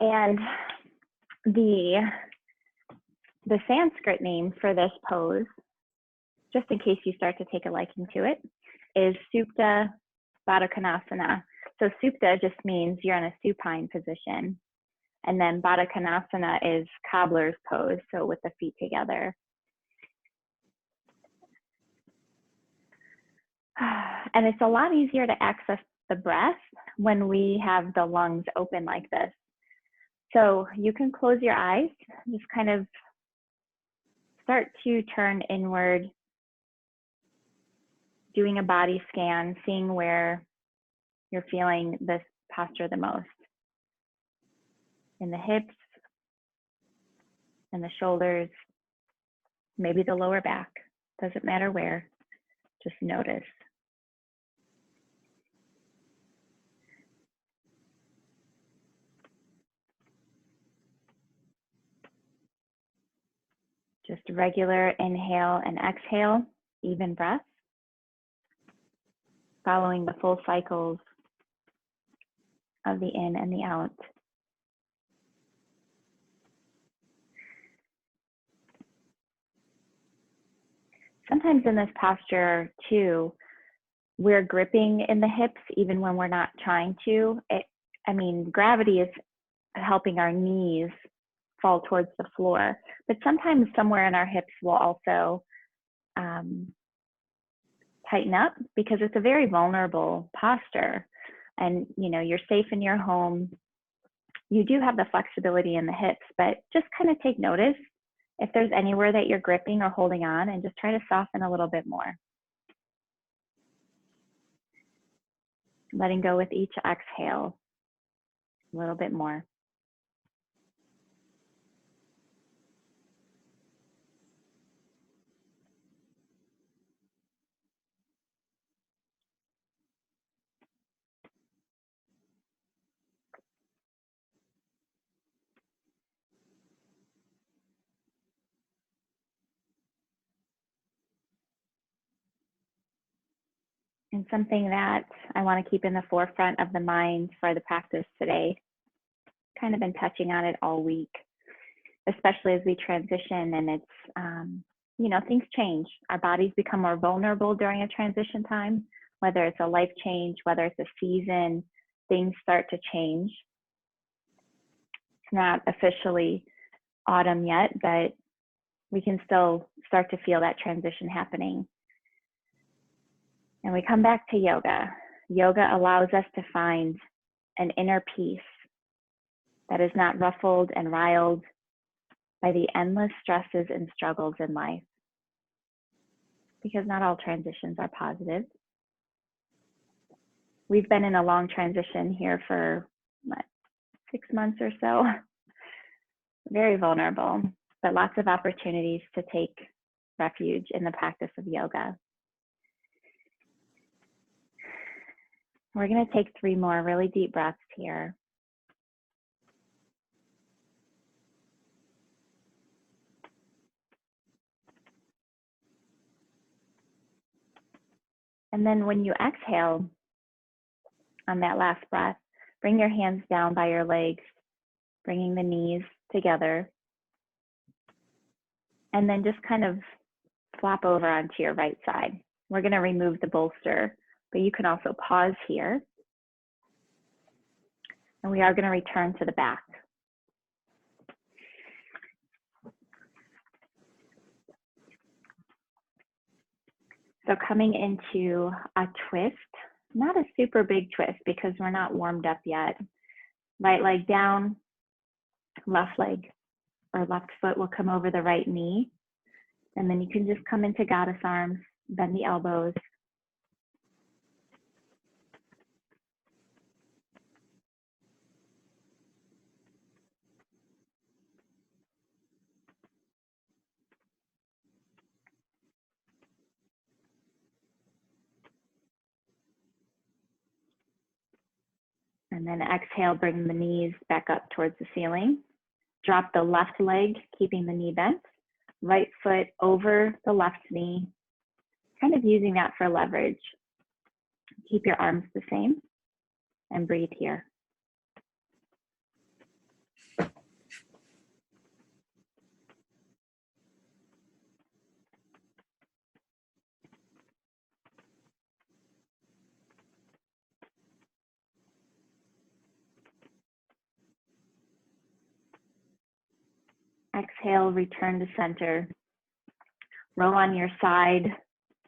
And the Sanskrit name for this pose, just in case you start to take a liking to it, is Supta Baddha Konasana. So Supta just means you're in a supine position. And then Baddha Konasana is cobbler's pose, so with the feet together. And it's a lot easier to access the breath when we have the lungs open like this. So you can close your eyes, just kind of start to turn inward, doing a body scan, seeing where you're feeling this posture the most. In the hips, in the shoulders, maybe the lower back, doesn't matter where, just notice. Just regular inhale and exhale, even breath, following the full cycles of the in and the out. Sometimes in this posture too, we're gripping in the hips even when we're not trying to. Gravity is helping our knees fall towards the floor, but sometimes somewhere in our hips will also tighten up because it's a very vulnerable posture. And you're safe in your home. You do have the flexibility in the hips, but just kind of take notice if there's anywhere that you're gripping or holding on, and just try to soften a little bit more. Letting go with each exhale a little bit more. And something that I want to keep in the forefront of the mind for the practice today, kind of been touching on it all week, especially as we transition and it's, things change. Our bodies become more vulnerable during a transition time, whether it's a life change, whether it's a season, things start to change. It's not officially autumn yet, but we can still start to feel that transition happening. And we come back to yoga. Yoga allows us to find an inner peace that is not ruffled and riled by the endless stresses and struggles in life. Because not all transitions are positive. We've been in a long transition here for 6 months or so. Very vulnerable, but lots of opportunities to take refuge in the practice of yoga. We're going to take 3 more really deep breaths here. And then when you exhale on that last breath, bring your hands down by your legs, bringing the knees together. And then just kind of flop over onto your right side. We're going to remove the bolster, but you can also pause here. And we are going to return to the back. So coming into a twist, not a super big twist because we're not warmed up yet. Right leg down, left leg or left foot will come over the right knee. And then you can just come into goddess arms, bend the elbows. And then exhale, bring the knees back up towards the ceiling. Drop the left leg, keeping the knee bent. Right foot over the left knee, kind of using that for leverage. Keep your arms the same and breathe here. Exhale, return to center. Roll on your side.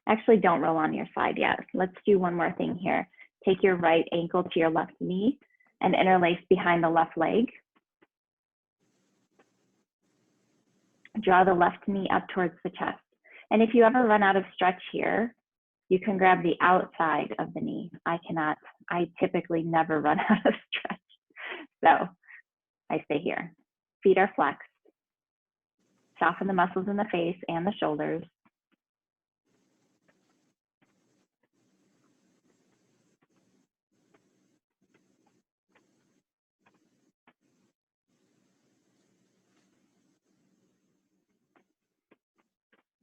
Actually, don't roll on your side yet. Let's do one more thing here. Take your right ankle to your left knee and interlace behind the left leg. Draw the left knee up towards the chest. And if you ever run out of stretch here, you can grab the outside of the knee. I cannot. I typically never run out of stretch. So I stay here. Feet are flexed. Soften the muscles in the face and the shoulders.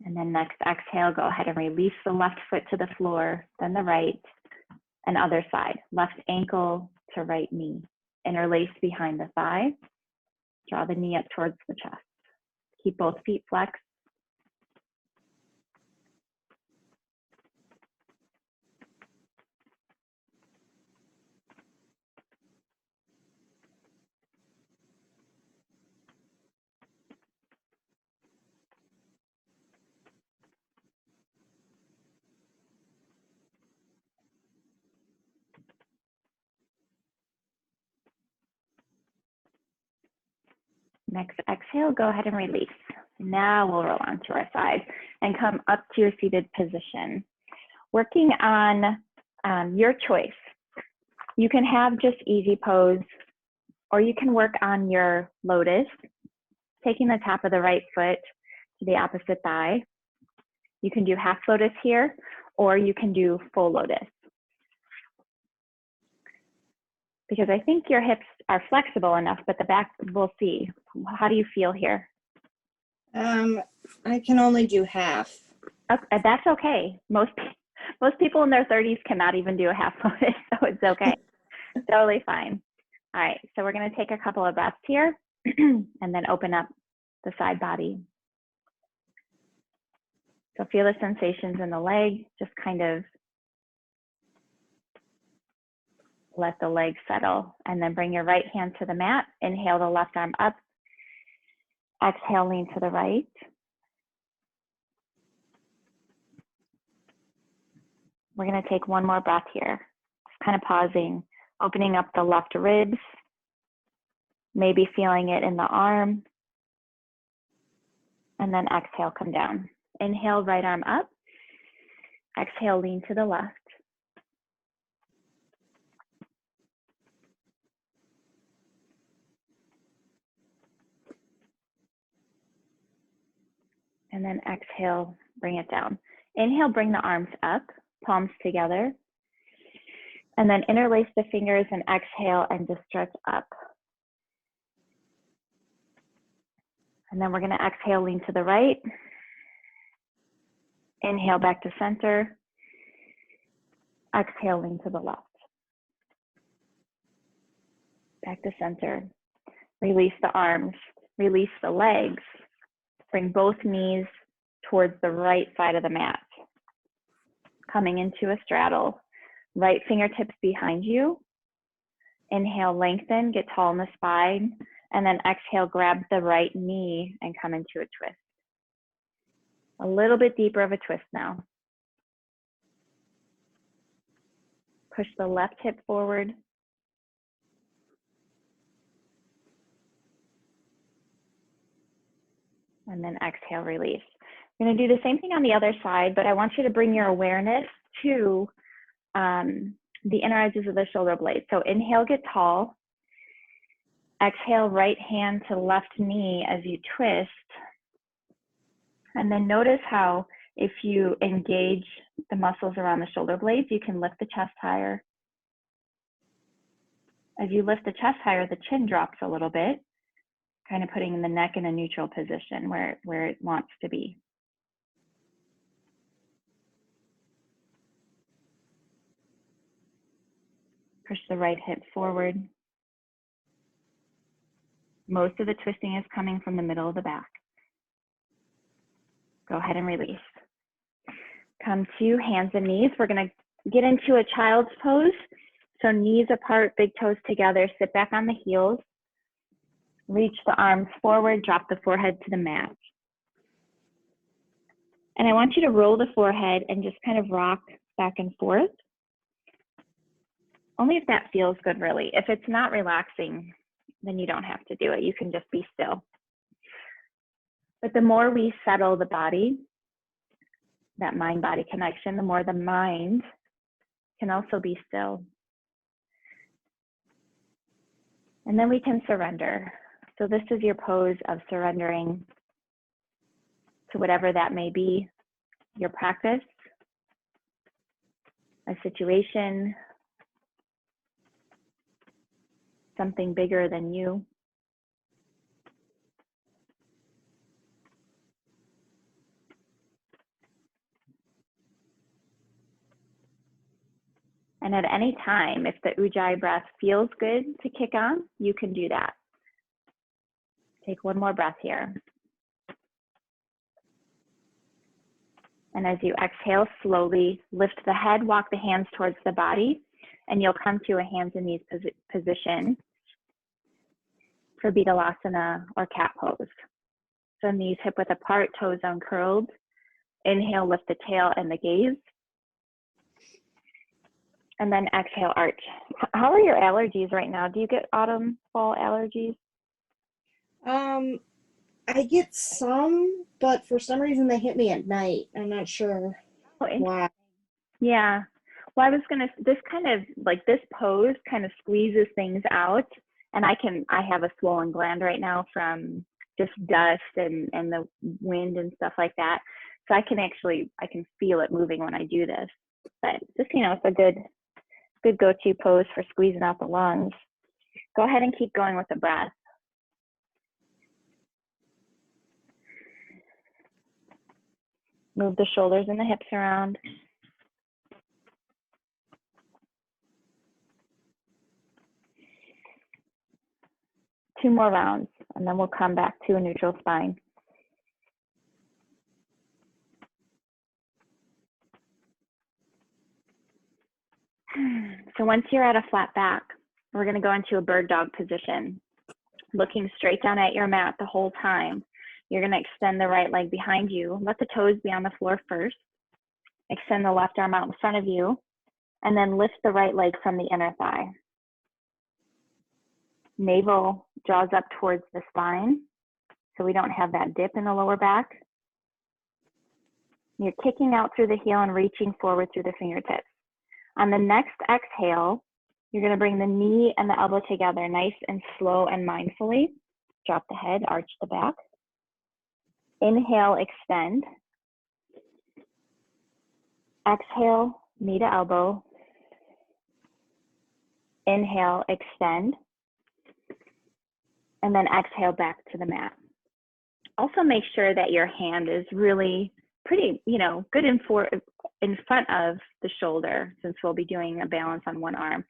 And then next exhale, go ahead and release the left foot to the floor, then the right, and other side. Left ankle to right knee. Interlace behind the thigh. Draw the knee up towards the chest. Keep both feet flexed. Next exhale, go ahead and release. Now we'll roll onto our side and come up to your seated position. Working on your choice. You can have just easy pose, or you can work on your lotus, taking the top of the right foot to the opposite thigh. You can do half lotus here, or you can do full lotus. Because I think your hips are flexible enough, but the back, we'll see. How do you feel here? I can only do half. Okay, that's okay. Most people in their 30s cannot even do a half lotus, so it's okay. Totally fine. All right, so we're going to take a couple of breaths here and then open up the side body. So feel the sensations in the leg, just kind of let the leg settle, and then bring your right hand to the mat. Inhale the left arm up. Exhale, lean to the right. We're going to take one more breath here. Just kind of pausing, opening up the left ribs, maybe feeling it in the arm. And then exhale, come down. Inhale, right arm up. Exhale, lean to the left. And then exhale, bring it down. Inhale, bring the arms up, palms together. And then interlace the fingers and exhale and just stretch up. And then we're going to exhale, lean to the right. Inhale, back to center. Exhale, lean to the left. Back to center. Release the arms, release the legs. Bring both knees towards the right side of the mat. Coming into a straddle. Right fingertips behind you. Inhale, lengthen, get tall in the spine. And then exhale, grab the right knee and come into a twist. A little bit deeper of a twist now. Push the left hip forward. And then exhale, release. We're going to do the same thing on the other side, but I want you to bring your awareness to the inner edges of the shoulder blades. So inhale, get tall. Exhale, right hand to left knee as you twist. And then notice how if you engage the muscles around the shoulder blades, you can lift the chest higher. As you lift the chest higher, the chin drops a little bit, kind of putting the neck in a neutral position where it wants to be. Push the right hip forward. Most of the twisting is coming from the middle of the back. Go ahead and release. Come to hands and knees. We're going to get into a child's pose. So knees apart, big toes together. Sit back on the heels. Reach the arms forward, drop the forehead to the mat. And I want you to roll the forehead and just kind of rock back and forth. Only if that feels good, really. If it's not relaxing, then you don't have to do it. You can just be still. But the more we settle the body, that mind-body connection, the more the mind can also be still. And then we can surrender. So this is your pose of surrendering to whatever that may be, your practice, a situation, something bigger than you. And at any time, if the Ujjayi breath feels good to kick on, you can do that. Take one more breath here. And as you exhale, slowly lift the head, walk the hands towards the body, and you'll come to a hands and knees position for Betalasana or cat pose. So knees hip width apart, toes uncurled. Inhale, lift the tail and the gaze. And then exhale, arch. How are your allergies right now? Do you get autumn, fall allergies? I get some, but for some reason they hit me at night. I'm not sure why. Yeah. Well, I was gonna, this kind of, like this pose kind of squeezes things out. And I have a swollen gland right now from just dust and the wind and stuff like that. So I can feel it moving when I do this. But just, it's a good go-to pose for squeezing out the lungs. Go ahead and keep going with the breath. Move the shoulders and the hips around. Two more rounds, and then we'll come back to a neutral spine. So once you're at a flat back, we're going to go into a bird dog position, looking straight down at your mat the whole time. You're going to extend the right leg behind you. Let the toes be on the floor first. Extend the left arm out in front of you, and then lift the right leg from the inner thigh. Navel draws up towards the spine, so we don't have that dip in the lower back. You're kicking out through the heel and reaching forward through the fingertips. On the next exhale, you're going to bring the knee and the elbow together, nice and slow and mindfully. Drop the head, arch the back. Inhale, extend. Exhale, knee to elbow. Inhale, extend. And then exhale back to the mat. Also make sure that your hand is really pretty, good in front of the shoulder, since we'll be doing a balance on one arm.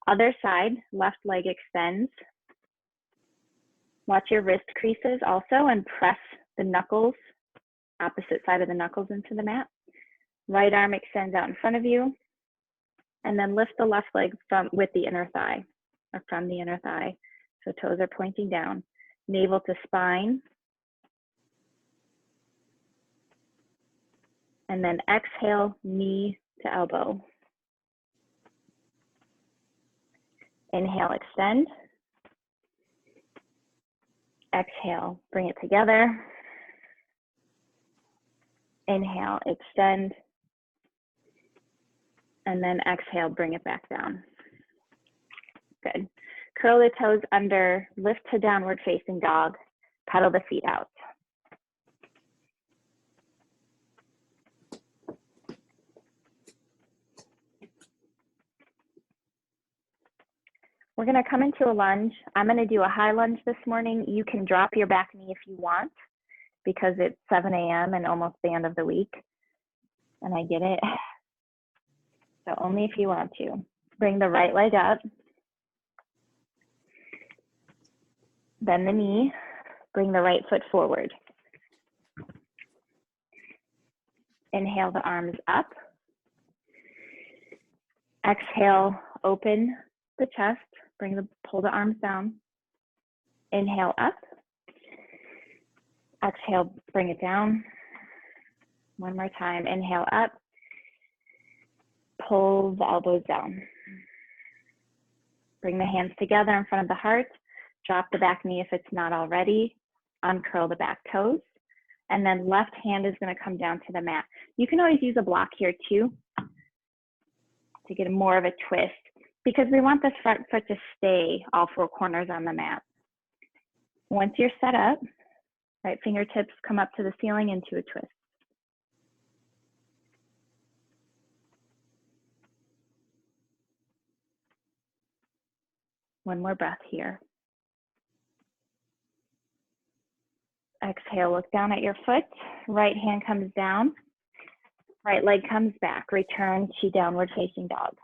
Other side, left leg extends. Watch your wrist creases also, and press the knuckles, opposite side of the knuckles, into the mat. Right arm extends out in front of you, and then lift the left leg with the inner thigh, or from the inner thigh. So toes are pointing down. Navel to spine. And then exhale, knee to elbow. Inhale, extend. Exhale, bring it together. Inhale, extend. And then exhale, bring it back down. Good. Curl the toes under, lift to downward facing dog, pedal the feet out. We're gonna come into a lunge. I'm gonna do a high lunge this morning. You can drop your back knee if you want, because it's 7 a.m. and almost the end of the week, and I get it. So only if you want to. Bring the right leg up. Bend the knee. Bring the right foot forward. Inhale the arms up. Exhale, open the chest. Pull the arms down. Inhale up. Exhale, bring it down. One more time. Inhale up. Pull the elbows down. Bring the hands together in front of the heart. Drop the back knee if it's not already. Uncurl the back toes. And then left hand is going to come down to the mat. You can always use a block here too to get more of a twist, because we want this front foot to stay all four corners on the mat. Once you're set up, right fingertips come up to the ceiling into a twist. One more breath here. Exhale, look down at your foot. Right hand comes down. Right leg comes back. Return to downward facing dog.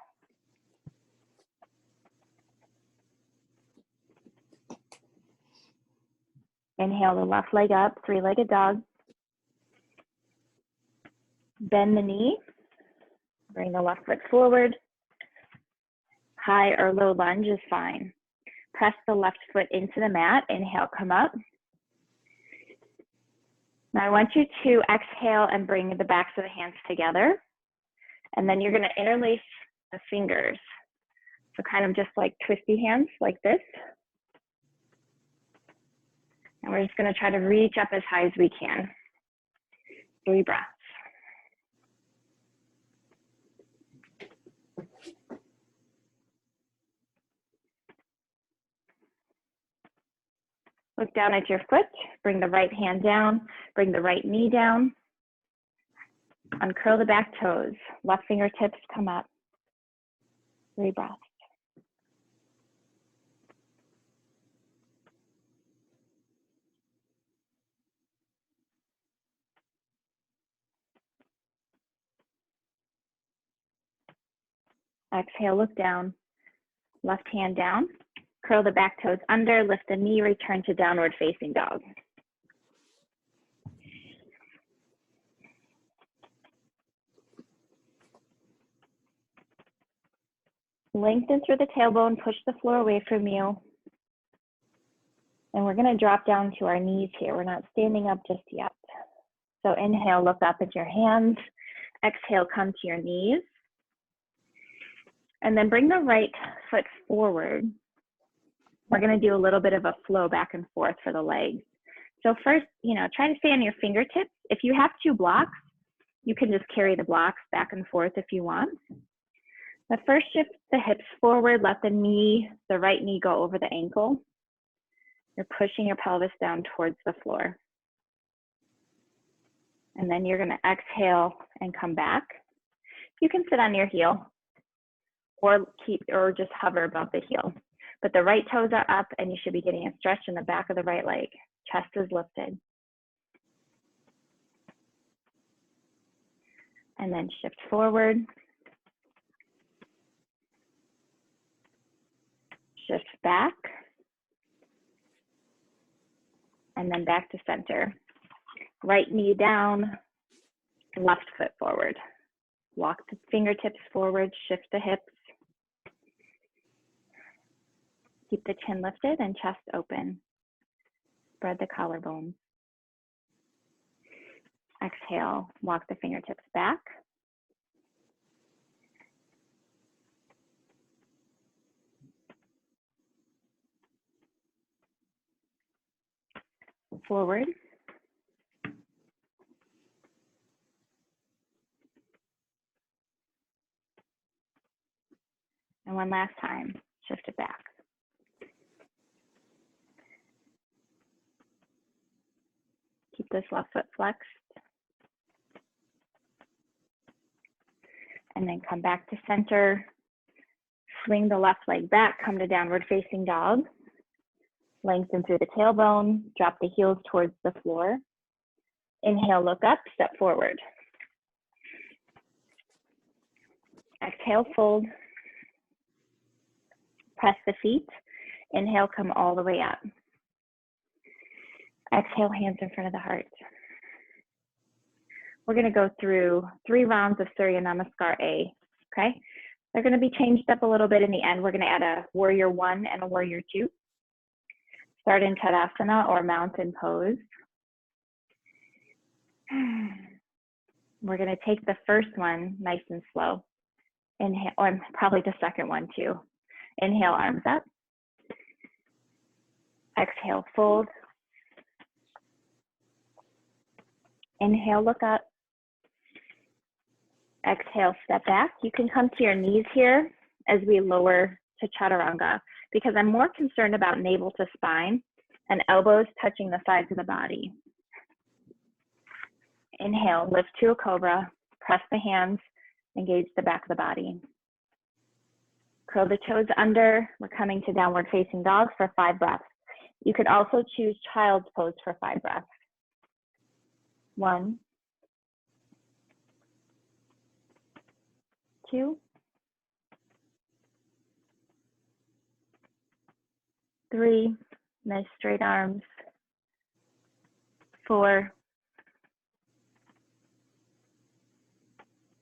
Inhale the left leg up, three-legged dog. Bend the knee. Bring the left foot forward. High or low lunge is fine. Press the left foot into the mat. Inhale, come up. Now I want you to exhale and bring the backs of the hands together. And then you're going to interlace the fingers. So kind of just like twisty hands like this. And we're just going to try to reach up as high as we can. 3 breaths. Look down at your foot, bring the right hand down, bring the right knee down. Uncurl the back toes, left fingertips come up. 3 breaths. Exhale, look down, left hand down, curl the back toes under, lift the knee, return to downward facing dog. Lengthen through the tailbone, push the floor away from you. And we're going to drop down to our knees here. We're not standing up just yet. So inhale, look up at your hands. Exhale, come to your knees. And then bring the right foot forward. We're going to do a little bit of a flow back and forth for the legs. So first, try to stay on your fingertips. If you have 2 blocks, you can just carry the blocks back and forth if you want. But first, shift the hips forward, let the right knee go over the ankle. You're pushing your pelvis down towards the floor. And then you're going to exhale and come back. You can sit on your heel or just hover above the heel. But the right toes are up and you should be getting a stretch in the back of the right leg. Chest is lifted. And then shift forward. Shift back. And then back to center. Right knee down, left foot forward. Walk the fingertips forward, shift the hips. Keep the chin lifted and chest open. Spread the collarbones. Exhale, walk the fingertips back. Forward. And one last time, shift it back. Keep this left foot flexed. And then come back to center. Swing the left leg back, come to downward facing dog. Lengthen through the tailbone, drop the heels towards the floor. Inhale, look up, step forward. Exhale, fold. Press the feet. Inhale, come all the way up. Exhale, hands in front of the heart. We're going to go through 3 rounds of Surya Namaskar A, okay? They're going to be changed up a little bit in the end. We're going to add a warrior 1 and a warrior 2. Start in Tadasana or mountain pose. We're going to take the first one nice and slow. Inhale, or probably the second one too. Inhale, arms up. Exhale, fold. Inhale, look up. Exhale, step back. You can come to your knees here as we lower to Chaturanga, because I'm more concerned about navel to spine and elbows touching the sides of the body. Inhale, lift to a cobra, press the hands, engage the back of the body. Curl the toes under. We're coming to downward facing dog for 5 breaths. You could also choose child's pose for 5 breaths. 1, 2, 3, nice straight arms. 4,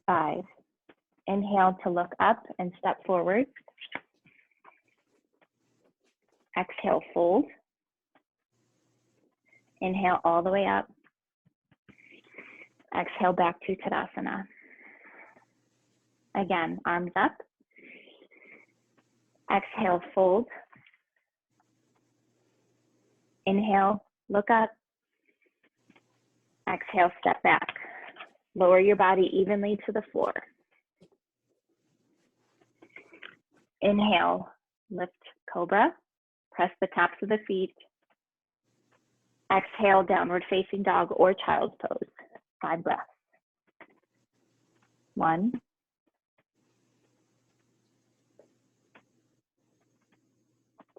5. Inhale to look up and step forward. Exhale, fold. Inhale all the way up. Exhale back to Tadasana. Again, arms up. Exhale, fold. Inhale, look up. Exhale, step back. Lower your body evenly to the floor. Inhale, lift cobra. Press the tops of the feet. Exhale, downward facing dog or child's pose. 5 breaths. 1,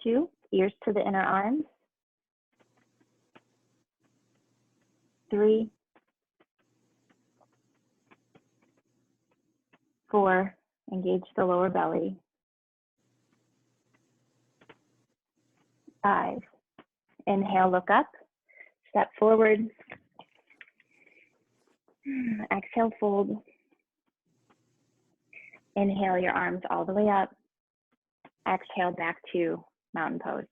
2, ears to the inner arms. 3, 4, engage the lower belly. 5, inhale, look up, step forward. Exhale, fold. Inhale your arms all the way up. Exhale back to mountain pose.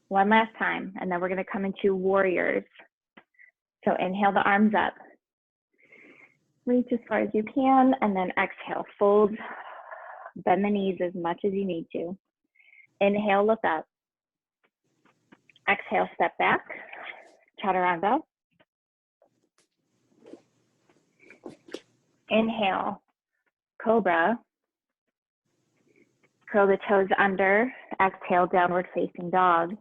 One last time, and then we're going to come into warriors. So inhale the arms up. Reach as far as you can, and then exhale, fold. Bend the knees as much as you need to. Inhale, look up. Exhale, step back. Chaturanga. Inhale, cobra. Curl the toes under. Exhale, downward facing dog.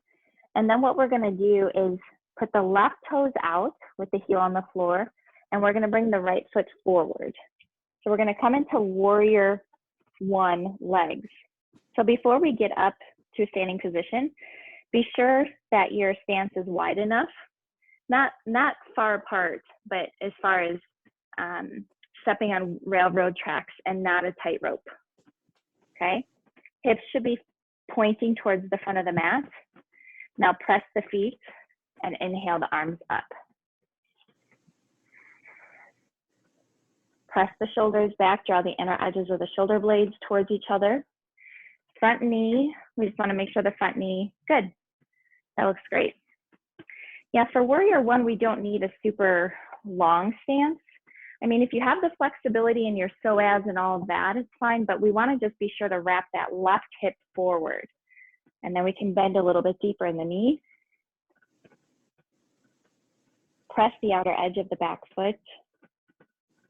And then what we're going to do is put the left toes out with the heel on the floor, and we're going to bring the right foot forward. So we're going to come into warrior 1 legs. So before we get up to a standing position, be sure that your stance is wide enough, not far apart, but as far as stepping on railroad tracks and not a tightrope. Okay? Hips should be pointing towards the front of the mat. Now press the feet and inhale the arms up. Press the shoulders back, draw the inner edges of the shoulder blades towards each other. Front knee, we just want to make sure the front knee, good. That looks great. Yeah, for warrior 1, we don't need a super long stance. I mean, if you have the flexibility in your psoas and all of that, it's fine, but we want to just be sure to wrap that left hip forward. And then we can bend a little bit deeper in the knee. Press the outer edge of the back foot.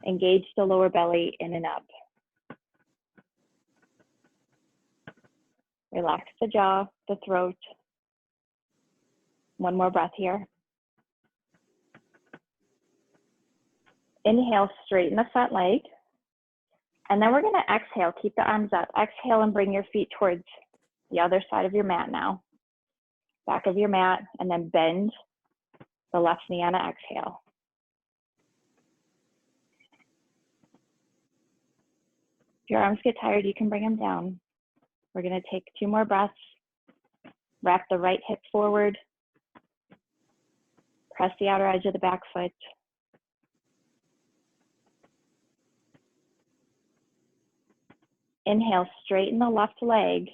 Engage the lower belly in and up. Relax the jaw, the throat. One more breath here. Inhale, straighten the front leg. And then we're going to exhale, keep the arms up. Exhale and bring your feet towards the other side of your mat now. Back of your mat, and then bend the left knee on an exhale. If your arms get tired, you can bring them down. We're going to take 2 more breaths. Wrap the right hip forward. Press the outer edge of the back foot. Inhale, straighten the left leg.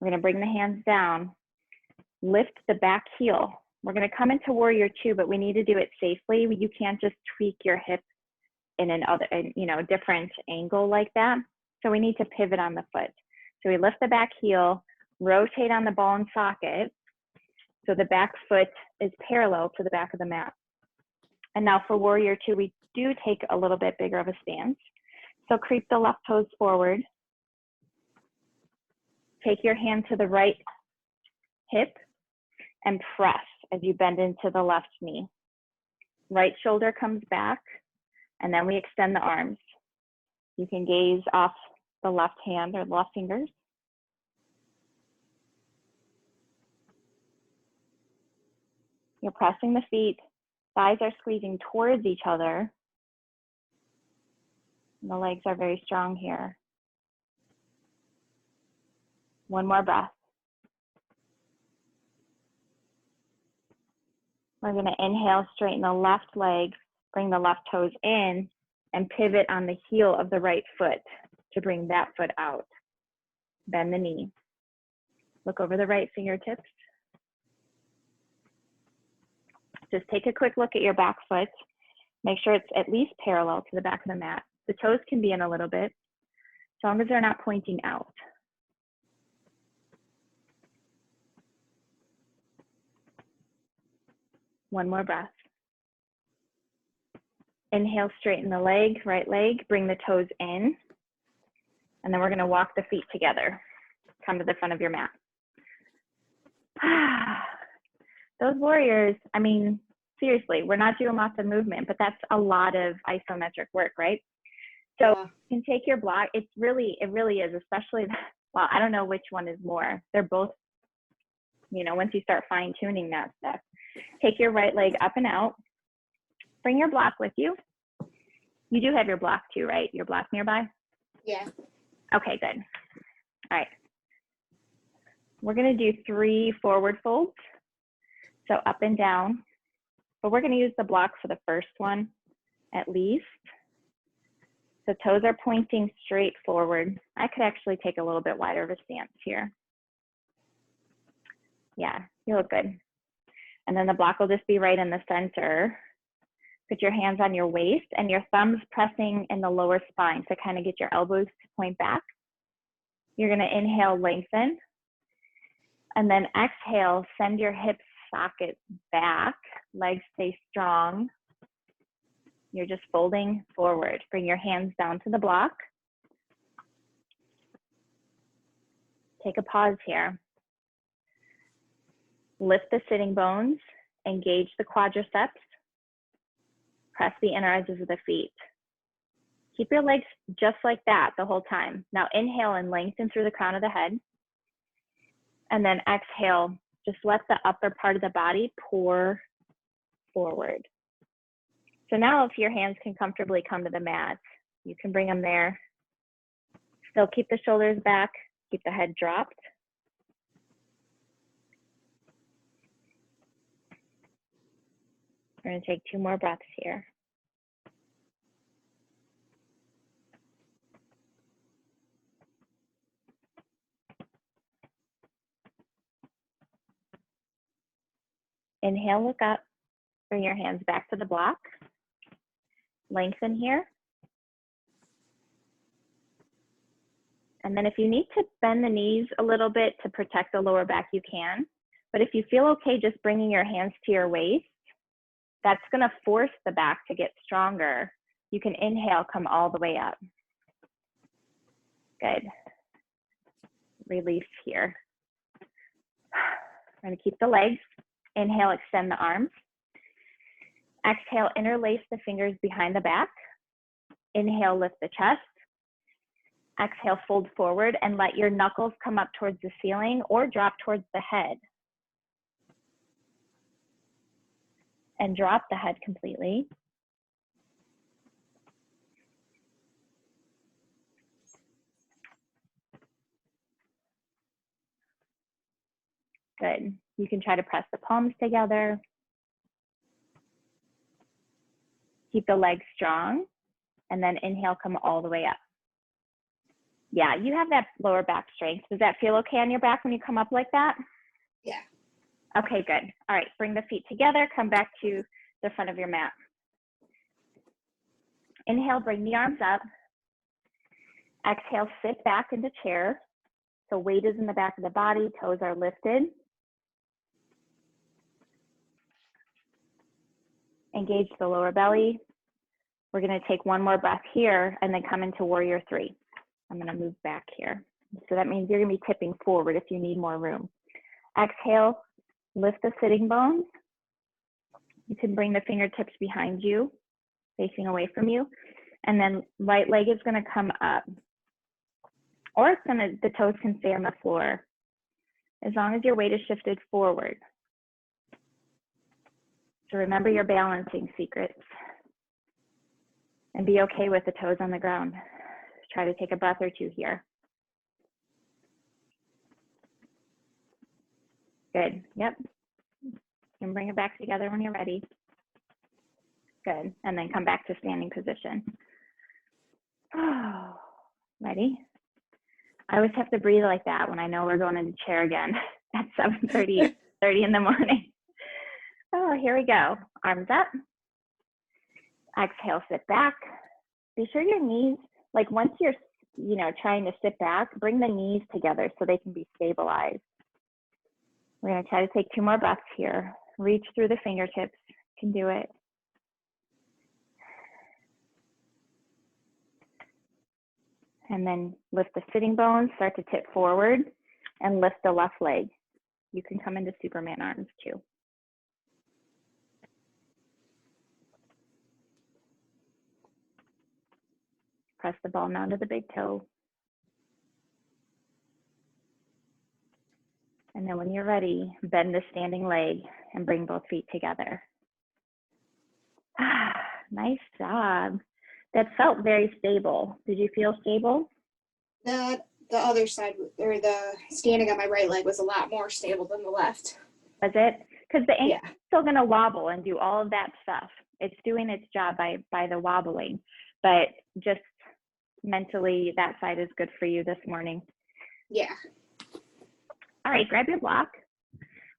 We're going to bring the hands down. Lift the back heel. We're going to come into warrior two, but we need to do it safely. You can't just tweak your hip in a different angle like that. So we need to pivot on the foot. So we lift the back heel, rotate on the ball and socket, so the back foot is parallel to the back of the mat. And now for warrior two, we do take a little bit bigger of a stance. So creep the left toes forward. Take your hand to the right hip and press as you bend into the left knee. Right shoulder comes back, and then we extend the arms. You can gaze off the left hand or left fingers. You're pressing the feet, thighs are squeezing towards each other. And the legs are very strong here. One more breath. We're going to inhale, straighten the left leg, bring the left toes in, and pivot on the heel of the right foot to bring that foot out. Bend the knee. Look over the right fingertips. Just take a quick look at your back foot. Make sure it's at least parallel to the back of the mat. The toes can be in a little bit, as long as they're not pointing out. One more breath. Inhale, straighten the leg, right leg, bring the toes in. And then we're gonna walk the feet together. Come to the front of your mat. Those warriors, I mean, seriously, we're not doing lots of movement, but that's a lot of isometric work, right? So Yeah. you can take your block. It really is, especially, well, I don't know which one is more. They're both, once you start fine tuning that stuff. Take your right leg up and out. Bring your block with you. You do have your block too, right? Your block nearby? Yeah. Okay, good. All right. We're gonna do 3 forward folds. So up and down, but we're gonna use the block for the first one at least. The toes are pointing straight forward. I could actually take a little bit wider of a stance here. Yeah, you look good. And then the block will just be right in the center. Put your hands on your waist and your thumbs pressing in the lower spine to kind of get your elbows to point back. You're gonna inhale, lengthen. And then exhale, send your hips socket back, legs stay strong. You're just folding forward. Bring your hands down to the block. Take a pause here. Lift the sitting bones, engage the quadriceps, press the inner edges of the feet. Keep your legs just like that the whole time. Now inhale and lengthen through the crown of the head. And then exhale, just let the upper part of the body pour forward. So now if your hands can comfortably come to the mat, you can bring them there. Still keep the shoulders back, keep the head dropped. We're gonna take 2 more breaths here. Inhale, look up, bring your hands back to the block. Lengthen here. And then if you need to bend the knees a little bit to protect the lower back, you can. But if you feel okay just bringing your hands to your waist, that's gonna force the back to get stronger. You can inhale, come all the way up. Good. Release here. We're gonna keep the legs. Inhale, extend the arms. Exhale, interlace the fingers behind the back. Inhale, lift the chest. Exhale, fold forward and let your knuckles come up towards the ceiling or drop towards the head. And drop the head completely. Good. You can try to press the palms together. Keep the legs strong. And then inhale, come all the way up. Yeah, you have that lower back strength. Does that feel okay on your back when you come up like that? Yeah. Okay, good. All right, bring the feet together, come back to the front of your mat. Inhale, bring the arms up. Exhale, sit back into chair. So weight is in the back of the body, toes are lifted. Engage the lower belly. We're gonna take one more breath here and then come into warrior three. I'm gonna move back here. So that means you're gonna be tipping forward if you need more room. Exhale, lift the sitting bones. You can bring the fingertips behind you, facing away from you. And then right leg is gonna come up. Or the toes can stay on the floor, as long as your weight is shifted forward. So remember your balancing secrets and be okay with the toes on the ground. Try to take a breath or two here. Good, yep. You can bring it back together when you're ready. Good, and then come back to standing position. Oh, ready? I always have to breathe like that when I know we're going into chair again at 7:30 in the morning. Oh, here we go. Arms up. Exhale, sit back. Be sure your knees, like once you're, trying to sit back, bring the knees together so they can be stabilized. We're gonna try to take 2 more breaths here. Reach through the fingertips, you can do it. And then lift the sitting bones, start to tip forward and lift the left leg. You can come into Superman arms too. Press the ball down to the big toe. And then when you're ready, bend the standing leg and bring both feet together. Ah, nice job. That felt very stable. Did you feel stable? The other side, or the standing on my right leg, was a lot more stable than the left. Was it? Because the ankle's still going to wobble and do all of that stuff. It's doing its job by the wobbling, but just mentally, that side is good for you this morning. Yeah. All right, grab your block.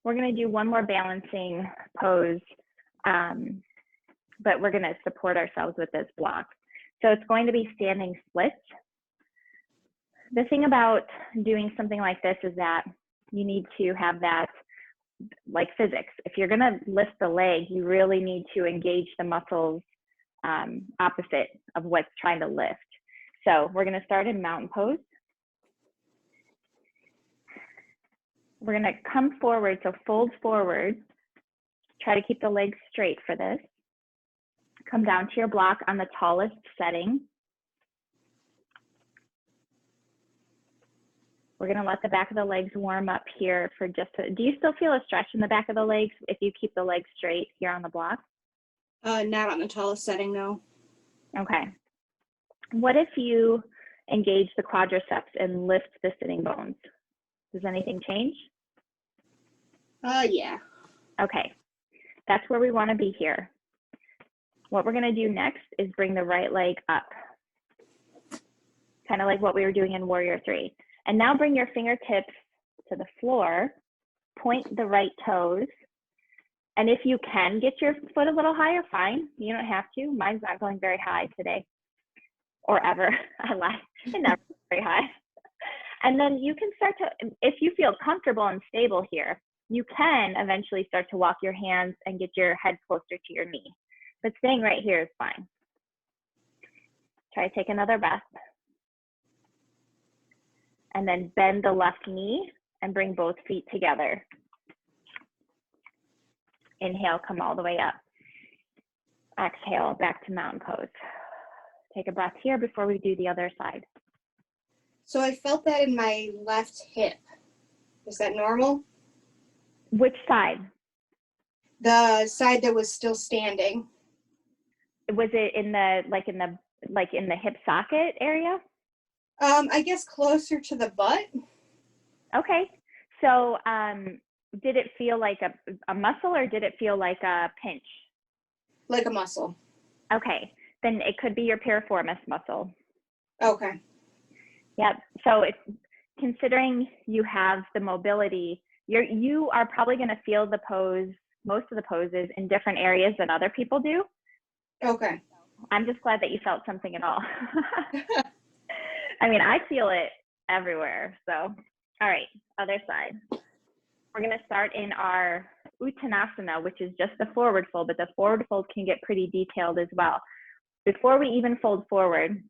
We're going to do one more balancing pose, but we're going to support ourselves with this block. So it's going to be standing splits. The thing about doing something like this is that you need to have that, like physics. If you're going to lift the leg, you really need to engage the muscles opposite of what's trying to lift. So we're going to start in mountain pose. We're going to come forward, so fold forward. Try to keep the legs straight for this. Come down to your block on the tallest setting. We're going to let the back of the legs warm up here for do you still feel a stretch in the back of the legs if you keep the legs straight here on the block? Not on the tallest setting, no. Okay. What if you engage the quadriceps and lift the sitting bones? Does anything change? Yeah. Okay. That's where we want to be here. What we're going to do next is bring the right leg up, kind of like what we were doing in Warrior 3. And now bring your fingertips to the floor, point the right toes, and if you can get your foot a little higher, fine. You don't have to. Mine's not going very high today, or ever. I lie. It never goes very high. And then you can start to, if you feel comfortable and stable here, you can eventually start to walk your hands and get your head closer to your knee. But staying right here is fine. Try to take another breath. And then bend the left knee and bring both feet together. Inhale, come all the way up. Exhale, back to mountain pose. Take a breath here before we do the other side. So I felt that in my left hip. Is that normal? Which side? The side that was still standing. Was it in the hip socket area? I guess closer to the butt. Okay. So did it feel like a muscle or did it feel like a pinch? Like a muscle. Okay. Then it could be your piriformis muscle. Okay. Yep. So it's considering you have the mobility You are probably going to feel the pose, most of the poses in different areas than other people do. Okay. I'm just glad that you felt something at all. I mean, I feel it everywhere. So, all right, other side. We're going to start in our Uttanasana, which is just the forward fold, but the forward fold can get pretty detailed as well. Before we even fold forward,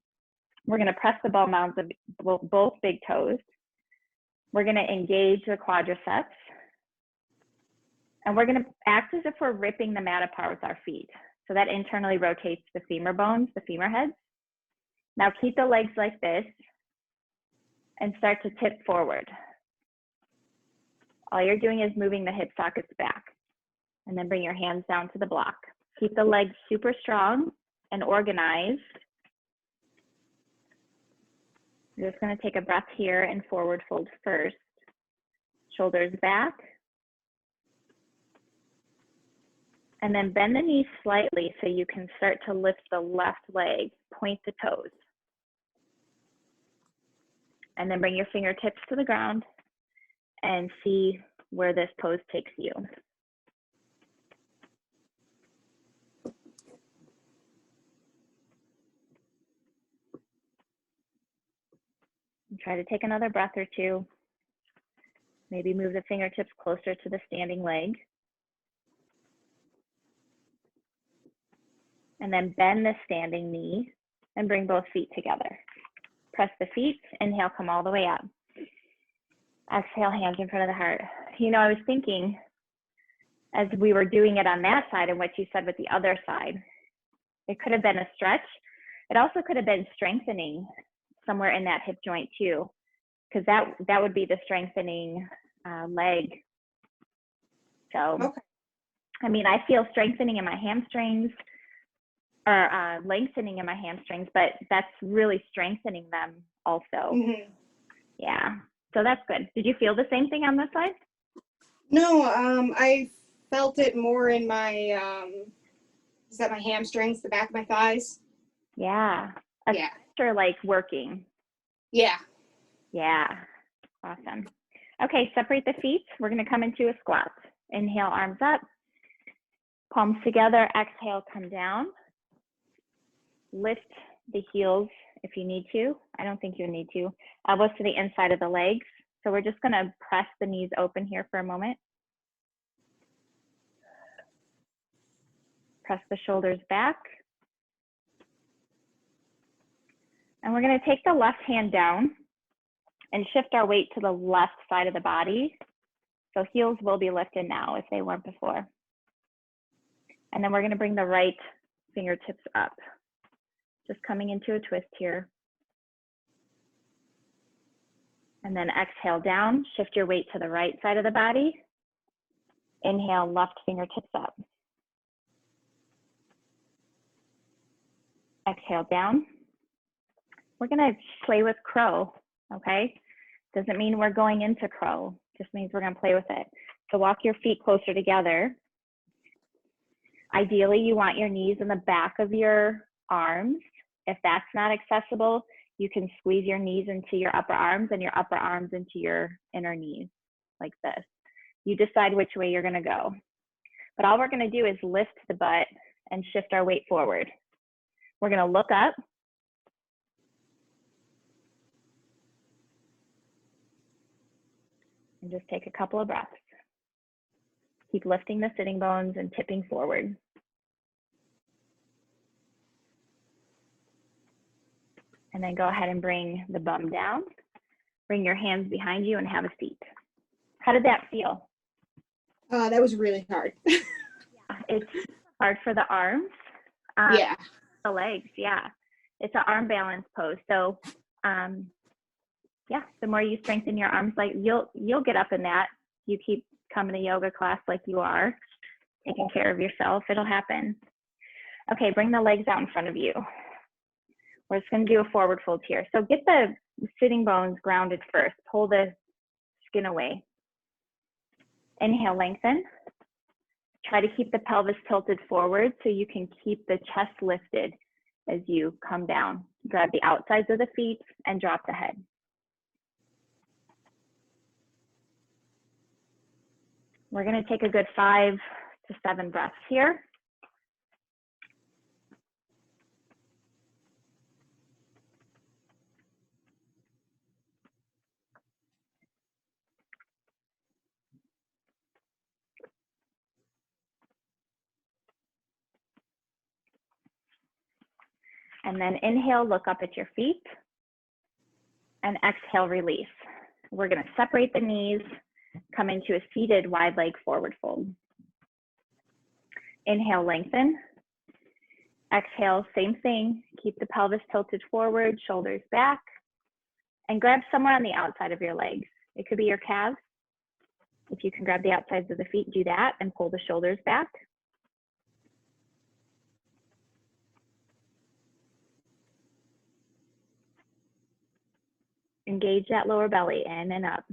we're going to press the ball mounds of both big toes. We're going to engage the quadriceps. And we're going to act as if we're ripping the mat apart with our feet. So that internally rotates the femur bones, the femur heads. Now keep the legs like this and start to tip forward. All you're doing is moving the hip sockets back. And then bring your hands down to the block. Keep the legs super strong and organized. You're just going to take a breath here and forward fold first. Shoulders back. And then bend the knees slightly so you can start to lift the left leg, point the toes. And then bring your fingertips to the ground and see where this pose takes you. And try to take another breath or two. Maybe move the fingertips closer to the standing leg. And then bend the standing knee and bring both feet together. Press the feet, inhale, come all the way up. Exhale, hands in front of the heart. You know, I was thinking as we were doing it on that side and what you said with the other side, it could have been a stretch. It also could have been strengthening somewhere in that hip joint too, because that would be the strengthening leg. So, okay. I mean, I feel strengthening in my hamstrings, or lengthening in my hamstrings, but that's really strengthening them also. Mm-hmm. Yeah, so that's good. Did you feel the same thing on this side? No, I felt it more in my, is that my hamstrings, the back of my thighs? Yeah. Yeah. Or like working. Yeah. Yeah, awesome. Okay, separate the feet. We're gonna come into a squat. Inhale, arms up, palms together, exhale, come down. Lift the heels if you need to. I don't think you need to. Elbows to the inside of the legs. So we're just going to press the knees open here for a moment. Press the shoulders back. And we're going to take the left hand down and shift our weight to the left side of the body. So heels will be lifted now if they weren't before. And then we're going to bring the right fingertips up. Just coming into a twist here. And then exhale down, shift your weight to the right side of the body. Inhale, left fingertips up. Exhale down. We're gonna play with crow, okay? Doesn't mean we're going into crow, just means we're gonna play with it. So walk your feet closer together. Ideally, you want your knees in the back of your arms. If that's not accessible, you can squeeze your knees into your upper arms and your upper arms into your inner knees, like this. You decide which way you're gonna go. But all we're gonna do is lift the butt and shift our weight forward. We're gonna look up. And just take a couple of breaths. Keep lifting the sitting bones and tipping forward. And then go ahead and bring the bum down. Bring your hands behind you and have a seat. How did that feel? That was really hard. Yeah, it's hard for the arms. Yeah. The legs, yeah. It's an arm balance pose. So, yeah, the more you strengthen your arms, like you'll get up in that. You keep coming to yoga class like you are, taking care of yourself, it'll happen. Okay, bring the legs out in front of you. We're just gonna do a forward fold here. So get the sitting bones grounded first. Pull the skin away. Inhale, lengthen. Try to keep the pelvis tilted forward so you can keep the chest lifted as you come down. Grab the outsides of the feet and drop the head. We're going to take a good 5 to 7 breaths here. And then inhale, look up at your feet, and exhale, release. We're going to separate the knees, come into a seated wide leg forward fold. Inhale, lengthen. Exhale, same thing. Keep the pelvis tilted forward, shoulders back, and grab somewhere on the outside of your legs. It could be your calves. If you can grab the outsides of the feet, do that and pull the shoulders back. Engage that lower belly in and up.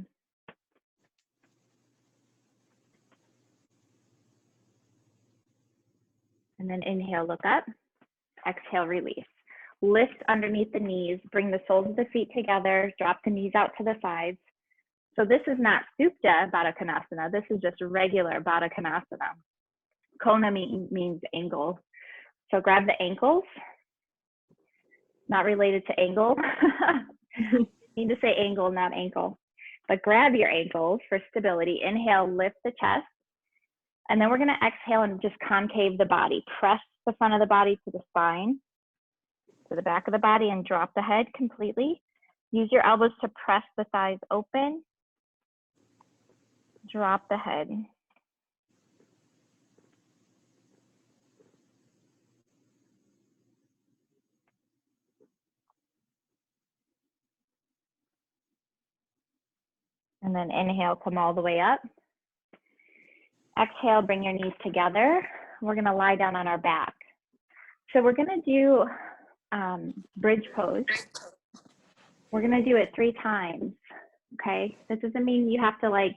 And then inhale, look up. Exhale, release. Lift underneath the knees, bring the soles of the feet together, drop the knees out to the sides. So this is not Supta Baddha Konasana, this is just regular Baddha Konasana. Kona means angle. So grab the ankles, not related to angle. Need to say angle, not ankle. But grab your ankles for stability. Inhale, lift the chest. And then we're gonna exhale and just concave the body. Press the front of the body to the spine, to the back of the body, and drop the head completely. Use your elbows to press the thighs open. Drop the head. And then inhale, come all the way up. Exhale, bring your knees together. We're gonna lie down on our back. So we're gonna do bridge pose. We're gonna do it 3 times, okay? This doesn't mean you have to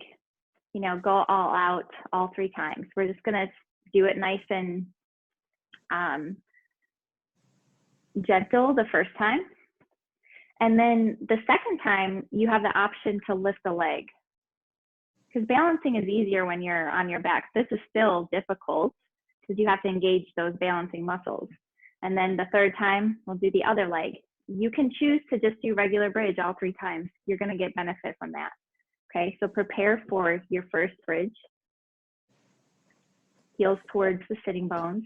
go all out all 3 times. We're just gonna do it nice and gentle the first time. And then the second time, you have the option to lift the leg. Because balancing is easier when you're on your back. This is still difficult because you have to engage those balancing muscles. And then the third time, we'll do the other leg. You can choose to just do regular bridge all 3 times. You're gonna get benefit from that. Okay, so prepare for your first bridge. Heels towards the sitting bones.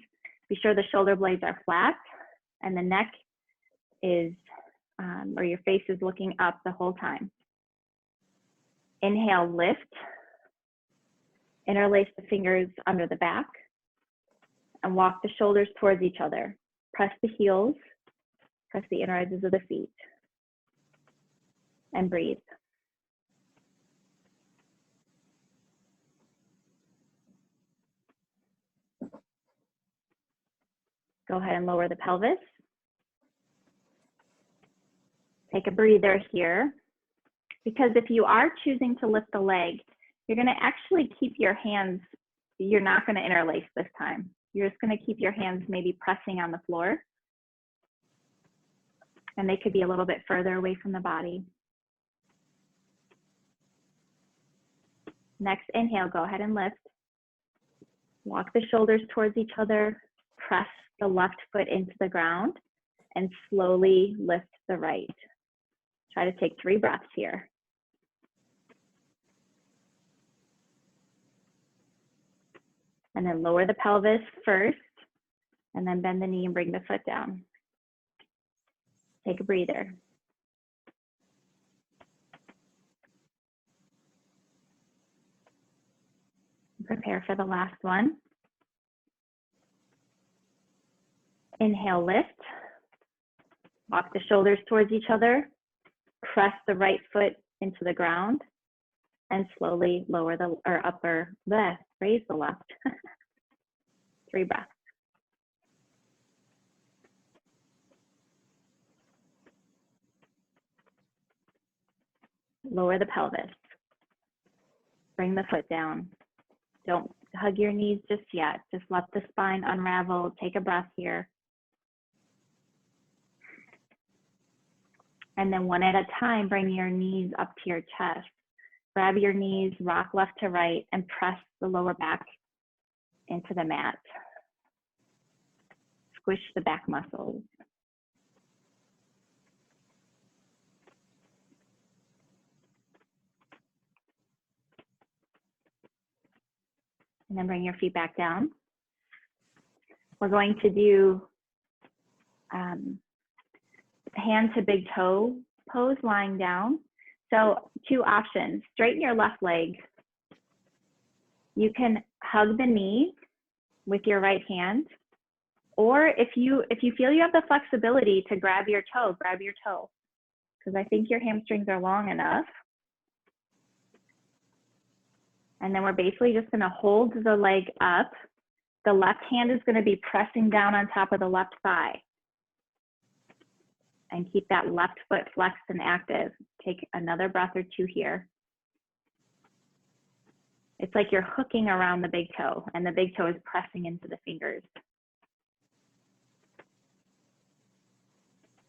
Be sure the shoulder blades are flat and the neck is, or your face is looking up the whole time. Inhale, lift. Interlace the fingers under the back and walk the shoulders towards each other. Press the heels, press the inner edges of the feet, and breathe. Go ahead and lower the pelvis. Take a breather here, because if you are choosing to lift the leg, you're gonna actually keep your hands, you're not gonna interlace this time. You're just gonna keep your hands maybe pressing on the floor, and they could be a little bit further away from the body. Next inhale, go ahead and lift. Walk the shoulders towards each other, press the left foot into the ground, and slowly lift the right. Try to take 3 breaths here. And then lower the pelvis first, and then bend the knee and bring the foot down. Take a breather. Prepare for the last one. Inhale, lift. Walk the shoulders towards each other. Press the right foot into the ground and slowly lower the, or raise the left. 3 breaths. Lower the pelvis. Bring the foot down. Don't hug your knees just yet. Just let the spine unravel. Take a breath here. And then one at a time, bring your knees up to your chest. grab your knees, rock left to right, and press the lower back into the mat. Squish the back muscles. And then bring your feet back down. We're going to do hand to big toe pose lying down. So 2 options, straighten your left leg. You can hug the knee with your right hand, or if you feel you have the flexibility to grab your toe, because I think your hamstrings are long enough. And then we're basically just gonna hold the leg up. The left hand is gonna be pressing down on top of the left thigh. And keep that left foot flexed and active. Take another breath or 2 here. It's like you're hooking around the big toe and the big toe is pressing into the fingers.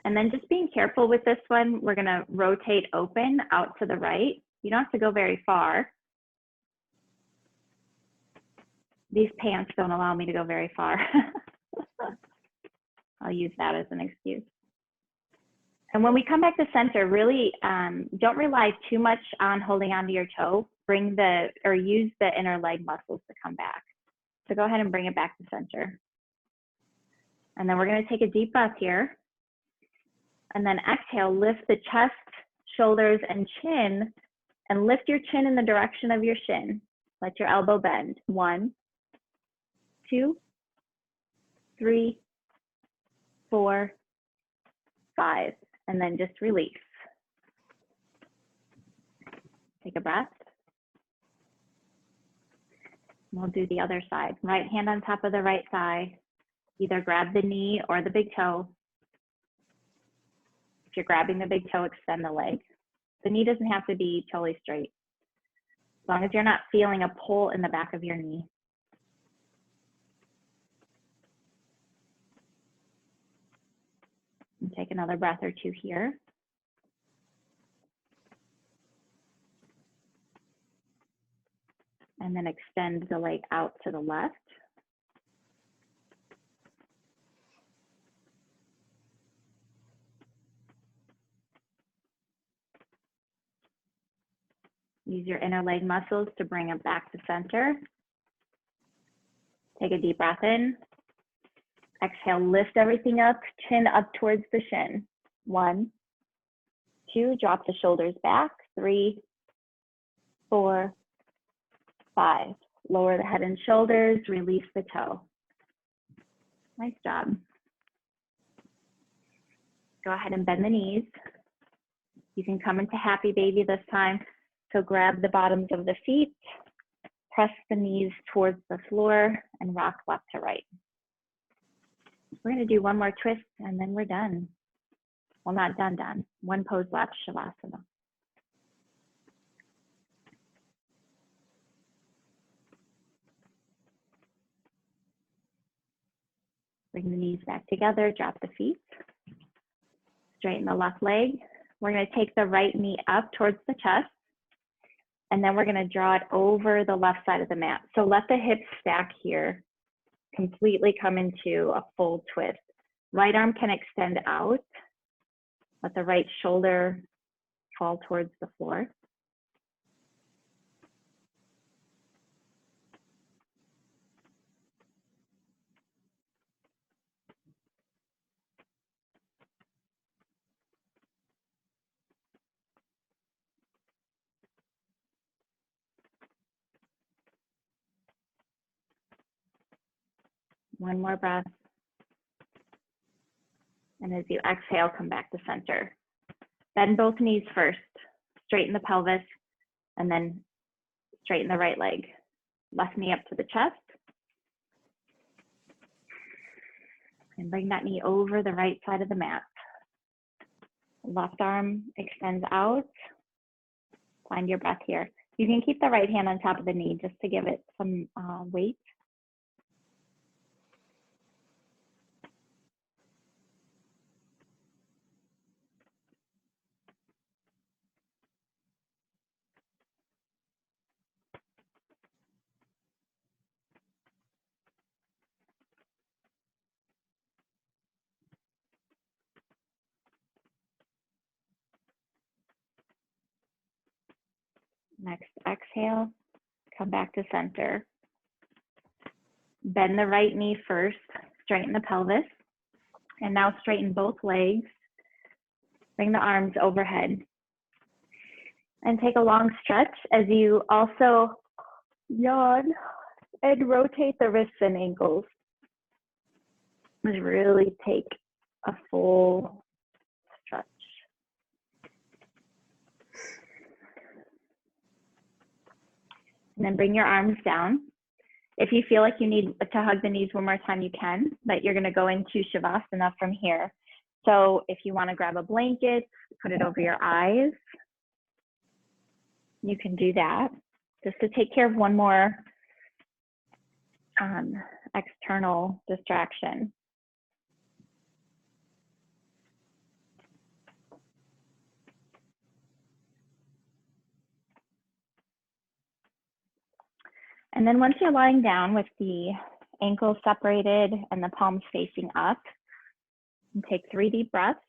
And then just being careful with this one, we're gonna rotate open out to the right. You don't have to go very far. These pants don't allow me to go very far. I'll use that as an excuse. And when we come back to center, really don't rely too much on holding onto your toe. Use the inner leg muscles to come back. So go ahead and bring it back to center. And then we're gonna take a deep breath here. And then exhale, lift the chest, shoulders, and chin, and lift your chin in the direction of your shin. Let your elbow bend. 1, 2, 3, 4, 5. And then just release. Take a breath. We'll do the other side. Right hand on top of the right thigh. Either grab the knee or the big toe. If you're grabbing the big toe, extend the leg. The knee doesn't have to be totally straight, as long as you're not feeling a pull in the back of your knee. And take another breath or 2 here. And then extend the leg out to the left. Use your inner leg muscles to bring it back to center. Take a deep breath in. Exhale, lift everything up, chin up towards the shin. 1, 2, drop the shoulders back. 3, 4, 5. Lower the head and shoulders, release the toe. Nice job. Go ahead and bend the knees. You can come into happy baby this time. So grab the bottoms of the feet, press the knees towards the floor, and rock left to right. We're gonna do one more twist and then we're done. Well, not done. One pose left, Shavasana. Bring the knees back together, drop the feet. Straighten the left leg. We're gonna take the right knee up towards the chest, and then we're gonna draw it over the left side of the mat. So let the hips stack here, completely come into a full twist. Right arm can extend out. Let the right shoulder fall towards the floor. One more breath. And as you exhale, come back to center. Bend both knees first. Straighten the pelvis, and then straighten the right leg. Left knee up to the chest. And bring that knee over the right side of the mat. Left arm extends out. Find your breath here. You can keep the right hand on top of the knee just to give it some weight. Next exhale, come back to center. Bend the right knee first, straighten the pelvis, and now straighten both legs. Bring the arms overhead. And take a long stretch as you also yawn and rotate the wrists and ankles. Just really take a full stretch. And then bring your arms down. If you feel like you need to hug the knees one more time, you can, but you're gonna go into Shavasana from here. So if you wanna grab a blanket, put it over your eyes, you can do that, just to take care of one more external distraction. And then once you're lying down with the ankles separated and the palms facing up, and take 3 deep breaths.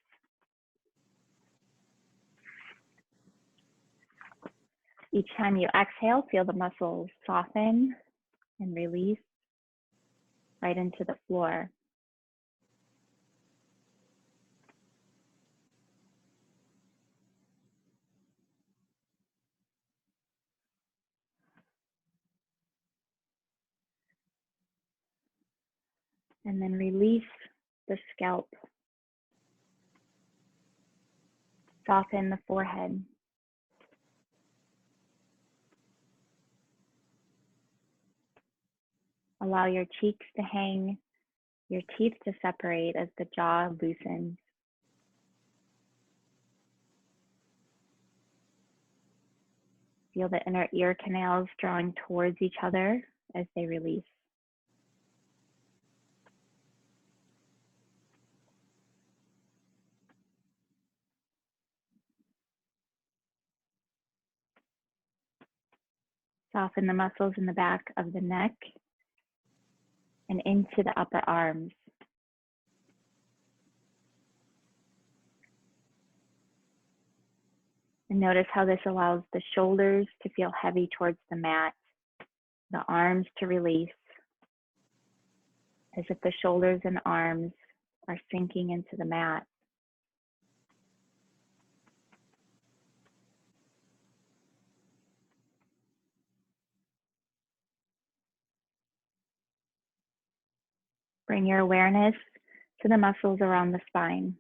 Each time you exhale, feel the muscles soften and release right into the floor. And then release the scalp. Soften the forehead. Allow your cheeks to hang, your teeth to separate as the jaw loosens. Feel the inner ear canals drawing towards each other as they release. Soften the muscles in the back of the neck and into the upper arms. And notice how this allows the shoulders to feel heavy towards the mat, the arms to release, as if the shoulders and arms are sinking into the mat. Bring your awareness to the muscles around the spine.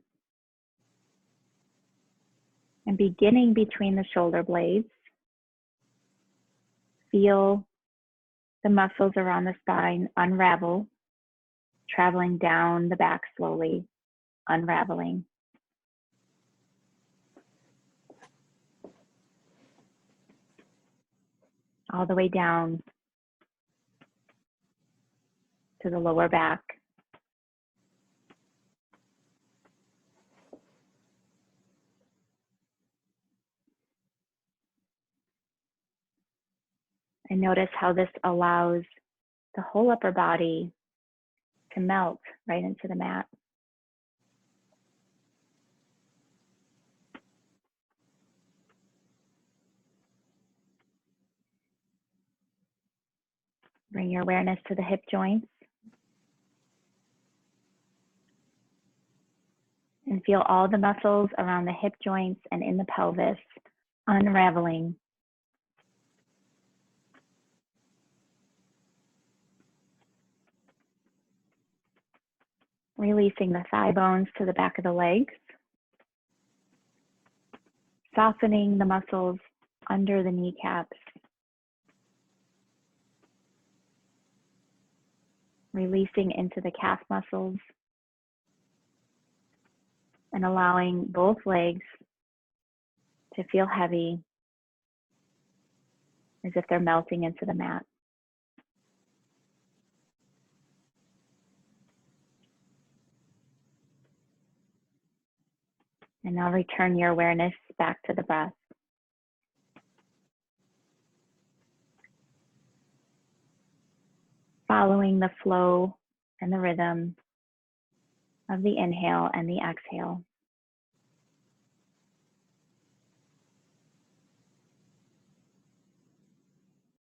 And beginning between the shoulder blades, feel the muscles around the spine unravel, traveling down the back slowly, unraveling. All the way down to the lower back. And notice how this allows the whole upper body to melt right into the mat. Bring your awareness to the hip joints. And feel all the muscles around the hip joints and in the pelvis unraveling. Releasing the thigh bones to the back of the legs. Softening the muscles under the kneecaps. Releasing into the calf muscles. And allowing both legs to feel heavy, as if they're melting into the mat. And now return your awareness back to the breath. Following the flow and the rhythm of the inhale and the exhale.